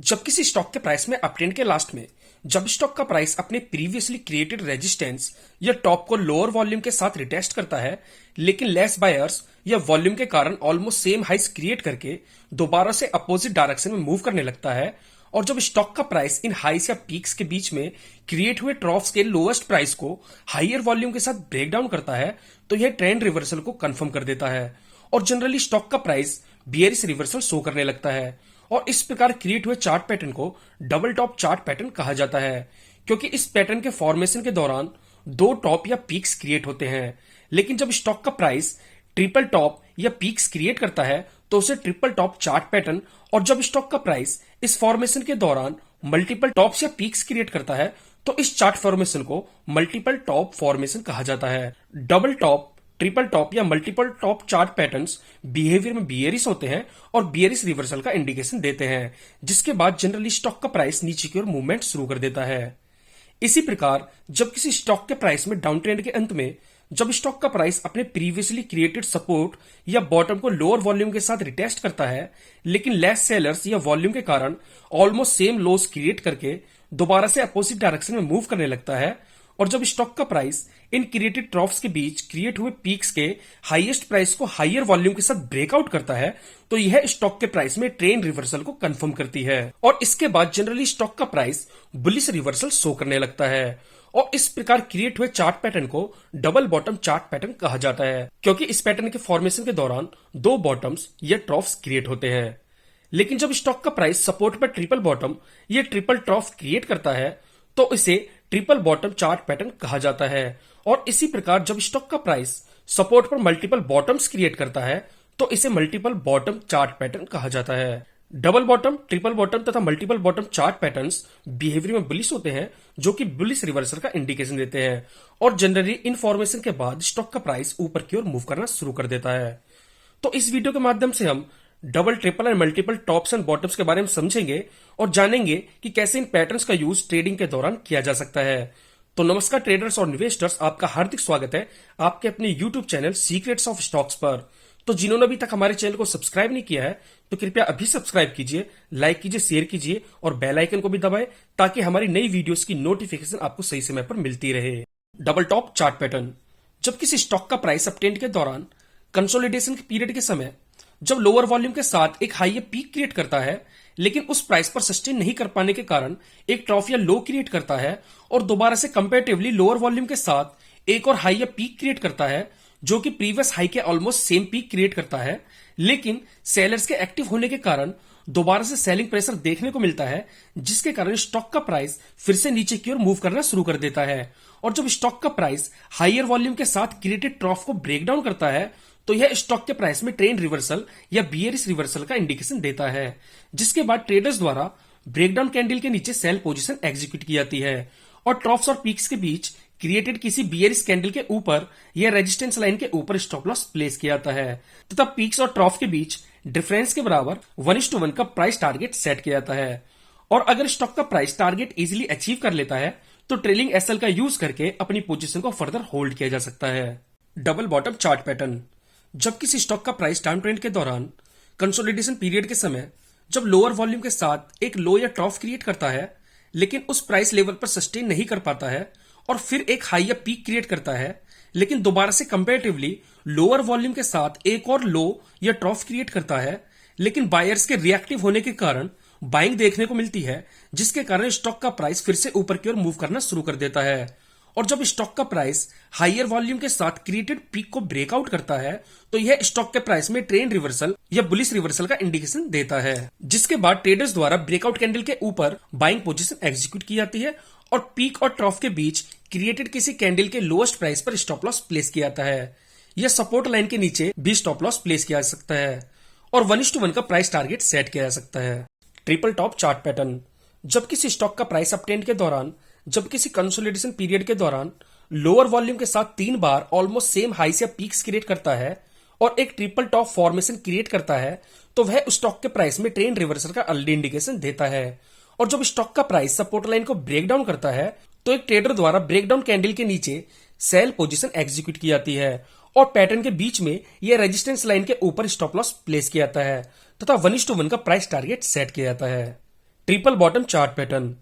जब किसी स्टॉक के प्राइस में अपट्रेंड के लास्ट में जब स्टॉक का प्राइस अपने प्रीवियसली क्रिएटेड रेजिस्टेंस या टॉप को लोअर वॉल्यूम के साथ रिटेस्ट करता है, लेकिन लेस बायर्स या वॉल्यूम के कारण ऑलमोस्ट सेम हाइस क्रिएट करके दोबारा से अपोजिट डायरेक्शन में मूव करने लगता है, और जब स्टॉक का प्राइस इन हाइस या पीक्स के बीच में क्रिएट हुए ट्रॉफ्स के लोएस्ट प्राइस को हायर वॉल्यूम के साथ ब्रेक डाउन करता है, तो यह ट्रेंड रिवर्सल को कंफर्म कर देता है और जनरली स्टॉक का प्राइस बियरिश रिवर्सल शो करने लगता है। और इस प्रकार क्रिएट हुए चार्ट पैटर्न को डबल टॉप चार्ट पैटर्न कहा जाता है, क्योंकि इस पैटर्न के फॉर्मेशन के दौरान दो टॉप या पीक्स क्रिएट होते हैं। लेकिन जब स्टॉक का प्राइस ट्रिपल टॉप या पीक्स क्रिएट करता है तो उसे ट्रिपल टॉप चार्ट पैटर्न, और जब स्टॉक का प्राइस इस फॉर्मेशन के दौरान मल्टीपल टॉप्स या पीक्स क्रिएट करता है तो इस चार्ट फॉर्मेशन को मल्टीपल टॉप फॉर्मेशन कहा जाता है। डबल टॉप, ट्रिपल टॉप या multiple top chart patterns behaviour में बियरिश होते हैं और बियरिश रिवर्सल का इंडिकेशन देते हैं, जिसके बाद जनरली स्टॉक का प्राइस नीचे की ओर मूवमेंट शुरू कर देता है। इसी प्रकार जब किसी स्टॉक के प्राइस में डाउन ट्रेंड के अंत में जब स्टॉक का प्राइस अपने प्रीवियसली क्रिएटेड सपोर्ट या बॉटम को लोअर वॉल्यूम के साथ रिटेस्ट करता है, लेकिन लेस सेलर्स या वॉल्यूम के कारण ऑलमोस्ट सेम लोस क्रिएट करके दोबारा से अपोजिट डायरेक्शन में मूव करने लगता है, और जब स्टॉक का प्राइस इन क्रिएटेड ट्रॉफ्स के बीच क्रिएट हुए पीक्स के हाईएस्ट प्राइस को हायर वॉल्यूम के साथ ब्रेकआउट करता है, तो यह स्टॉक के प्राइस में ट्रेंड रिवर्सल को कंफर्म करती है और इसके बाद जनरली स्टॉक का प्राइस बुलिश रिवर्सल शो करने लगता है। और इस प्रकार क्रिएट हुए चार्ट पैटर्न को डबल बॉटम चार्ट पैटर्न कहा जाता है, क्योंकि इस पैटर्न के फॉर्मेशन के दौरान दो बॉटम्स या ट्रॉफ्स क्रिएट होते हैं। लेकिन जब स्टॉक का प्राइस सपोर्ट पर ट्रिपल बॉटम या ट्रिपल ट्रॉफ क्रिएट करता है तो इसे ट्रिपल बॉटम चार्ट पैटर्न कहा जाता है। और इसी प्रकार जब स्टॉक का प्राइस सपोर्ट पर मल्टीपल बॉटम्स क्रिएट करता है तो इसे मल्टीपल बॉटम चार्ट पैटर्न कहा जाता है। डबल बॉटम, ट्रिपल बॉटम तथा multiple bottom chart patterns behaviour में बुलिश होते हैं, जो कि बुलिश रिवर्सल का इंडिकेशन देते हैं, और जनरली इन फॉर्मेशन के बाद स्टॉक का प्राइस ऊपर की ओर मूव करना शुरू कर देता है। तो इस वीडियो के माध्यम से हम double, triple and multiple tops and bottoms के बारे में समझेंगे और जानेंगे कि कैसे इन पैटर्न्स का यूज ट्रेडिंग के दौरान किया जा सकता है। तो नमस्कार ट्रेडर्स और इन्वेस्टर्स, आपका हार्दिक स्वागत है आपके अपने YouTube channel secrets of stocks पर। तो जिन्होंने अभी तक हमारे चैनल को सब्सक्राइब नहीं किया है तो कृपया अभी सब्सक्राइब कीजिए, लाइक कीजिए, शेयर कीजिए और बेल आइकन को भी दबाएं ताकि हमारी नई वीडियोस की नोटिफिकेशन आपको सही समय पर मिलती रहे। Double top chart pattern. जब किसी स्टॉक का प्राइस अपट्रेंड के दौरान कंसोलिडेशन के पीरियड के समय जब लोअर वॉल्यूम के साथ एक हाई या पीक क्रिएट करता है, लेकिन उस प्राइस पर सस्टेन नहीं कर पाने के कारण एक ट्रॉफ या लो क्रिएट करता है और दोबारा से कंपैरेटिवली लोअर वॉल्यूम के साथ एक और हाई या पीक क्रिएट करता है, जो कि प्रीवियस हाई के ऑलमोस्ट सेम पीक क्रिएट करता है, लेकिन सेलर्स के एक्टिव होने के कारण दोबारा से सेलिंग प्रेशर देखने को मिलता है, जिसके कारण स्टॉक का प्राइस फिर से नीचे की ओर मूव करना शुरू कर देता है। और जब स्टॉक का प्राइस हायर वॉल्यूम के साथ क्रिएटेड ट्रॉफ को ब्रेक डाउन करता है तो यह स्टॉक के प्राइस में ट्रेंड रिवर्सल या बियरिश रिवर्सल का इंडिकेशन देता है, जिसके बाद ट्रेडर्स द्वारा ब्रेकडाउन कैंडल के नीचे सेल पोजीशन एग्जीक्यूट की जाती है और ट्रॉफ्स और पीक्स के बीच क्रिएटेड किसी बियरिश कैंडल के ऊपर या रेजिस्टेंस लाइन के ऊपर स्टॉप लॉस प्लेस किया जाता है तथा पीक्स और ट्रॉफ के बीच डिफरेंस के बराबर 1:1 का प्राइस टारगेट सेट किया जाता है। और अगर स्टॉक का प्राइस टारगेट इजीली अचीव कर लेता है तो ट्रेलिंग एसएल का यूज करके अपनी पोजीशन को फर्दर होल्ड किया जा सकता है। Double bottom chart pattern. जब किसी स्टॉक का प्राइस डाउन ट्रेंड के दौरान कंसोलिडेशन पीरियड के समय जब लोअर वॉल्यूम के साथ एक लो या ट्रॉफ क्रिएट करता है, लेकिन उस प्राइस लेवल पर सस्टेन नहीं कर पाता है और फिर एक हाई या पीक क्रिएट करता है, लेकिन दोबारा से कंपैरेटिवली लोअर वॉल्यूम के साथ एक और लो या ट्रॉफ क्रिएट करता है, लेकिन बायर्स के रिएक्टिव होने के कारण बाइंग देखने को मिलती है, जिसके कारण स्टॉक का प्राइस फिर से ऊपर की ओर मूव करना शुरू कर देता है। और जब स्टॉक का प्राइस हायर वॉल्यूम के साथ क्रिएटेड पीक को ब्रेकआउट करता है तो यह स्टॉक के प्राइस में ट्रेंड रिवर्सल या बुलिश रिवर्सल का इंडिकेशन देता है, जिसके बाद ट्रेडर्स द्वारा ब्रेकआउट कैंडल के ऊपर बाइंग पोजीशन एग्जीक्यूट की जाती है और पीक और ट्रॉफ के बीच क्रिएटेड किसी कैंडल के लोएस्ट प्राइस पर स्टॉप लॉस प्लेस किया जाता है या सपोर्ट लाइन के नीचे भी स्टॉप लॉस प्लेस किया जा सकता है और 1:1 का प्राइस टारगेट सेट किया जा सकता है। Triple top chart pattern. जब किसी स्टॉक का प्राइस अपट्रेंड के दौरान जब किसी कंसोलिडेशन पीरियड के दौरान लोअर वॉल्यूम के साथ 3 बार ऑलमोस्ट सेम हाइस या पीक्स क्रिएट करता है और एक ट्रिपल टॉप फॉर्मेशन क्रिएट करता है, तो वह उस स्टॉक के प्राइस में ट्रेंड रिवर्सल का अर्ली इंडिकेशन देता है। और जब स्टॉक का प्राइस सपोर्ट लाइन को ब्रेक डाउन करता है तो एक ट्रेडर द्वारा ब्रेकडाउन कैंडल के नीचे सेल पोजीशन एग्जीक्यूट की जाती है और पैटर्न के बीच में यह रेजिस्टेंस लाइन के ऊपर स्टॉप लॉस प्लेस किया जाता है तथा 1:1 का प्राइस टारगेट सेट किया जाता है। Triple bottom chart pattern.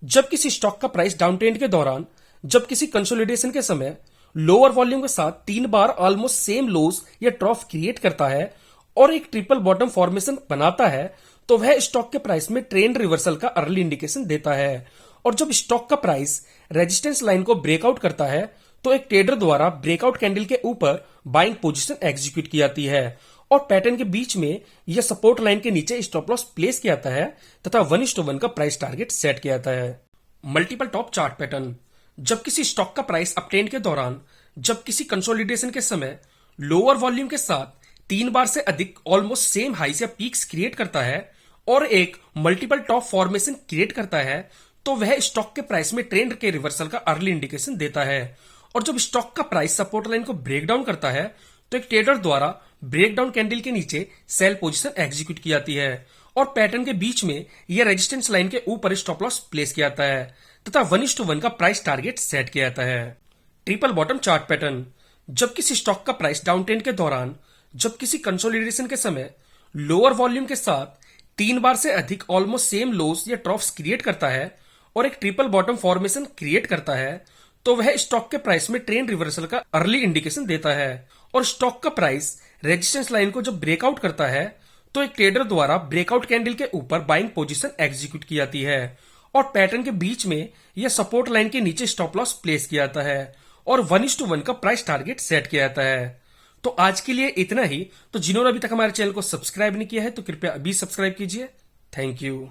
जब किसी स्टॉक का प्राइस डाउन ट्रेंड के दौरान जब किसी कंसोलिडेशन के समय लोअर वॉल्यूम के साथ 3 बार ऑलमोस्ट सेम लोज या ट्रॉफ क्रिएट करता है और एक ट्रिपल बॉटम फॉर्मेशन बनाता है, तो वह स्टॉक के प्राइस में ट्रेंड रिवर्सल का अर्ली इंडिकेशन देता है। और जब स्टॉक का प्राइस रेजिस्टेंस लाइन को ब्रेकआउट करता है, तो एक ट्रेडर द्वारा ब्रेकआउट कैंडल के ऊपर बाइंग पोजीशन एग्जीक्यूट की जाती है और पैटर्न के बीच में यह सपोर्ट लाइन के नीचे स्टॉप लॉस प्लेस किया जाता है तथा 1:1 का प्राइस टारगेट सेट किया जाता है। Multiple top chart pattern. जब किसी स्टॉक का प्राइस अपट्रेंड के दौरान जब किसी कंसोलिडेशन के समय लोअर वॉल्यूम के साथ 3 बार से अधिक ऑलमोस्ट सेम हाइस या पीक्स क्रिएट करता है और एक मल्टीपल टॉप फॉर्मेशन क्रिएट करता है, तो वह स्टॉक के प्राइस में ट्रेंड के रिवर्सल का अर्ली इंडिकेशन देता है। और जब स्टॉक का प्राइस सपोर्ट लाइन को ब्रेक डाउन करता है, तो एक ट्रेडर द्वारा ब्रेक डाउन कैंडल के नीचे सेल पोजीशन एग्जीक्यूट की जाती है और पैटर्न के बीच में यह रेजिस्टेंस लाइन के ऊपर स्टॉप लॉस प्लेस किया जाता है तथा 1:1 का प्राइस टारगेट सेट किया जाता है। Triple bottom chart pattern. जब किसी स्टॉक का प्राइस डाउन ट्रेंड के दौरान जब किसी कंसोलिडेशन के समय लोअर वॉल्यूम के साथ 3 बार से अधिक ऑलमोस्ट सेम लोज या ट्रॉफ्स क्रिएट करता है और एक ट्रिपल बॉटम फॉर्मेशन क्रिएट करता है, तो वह स्टॉक के प्राइस में ट्रेंड रिवर्सल का अर्ली इंडिकेशन देता है। और स्टॉक का प्राइस रेजिस्टेंस लाइन को जब ब्रेकआउट करता है, तो एक ट्रेडर द्वारा ब्रेकआउट कैंडल के ऊपर बाइंग पोजीशन एग्जीक्यूट की जाती है और पैटर्न के बीच में यह सपोर्ट लाइन के नीचे स्टॉप लॉस प्लेस किया जाता है और 1:1 का प्राइस टारगेट सेट किया जाता है। तो आज के लिए इतना ही। तो जिन्होंने अभी तक हमारे चैनल को सब्सक्राइब नहीं किया है, तो कृपया अभी सब्सक्राइब कीजिए। Thank you.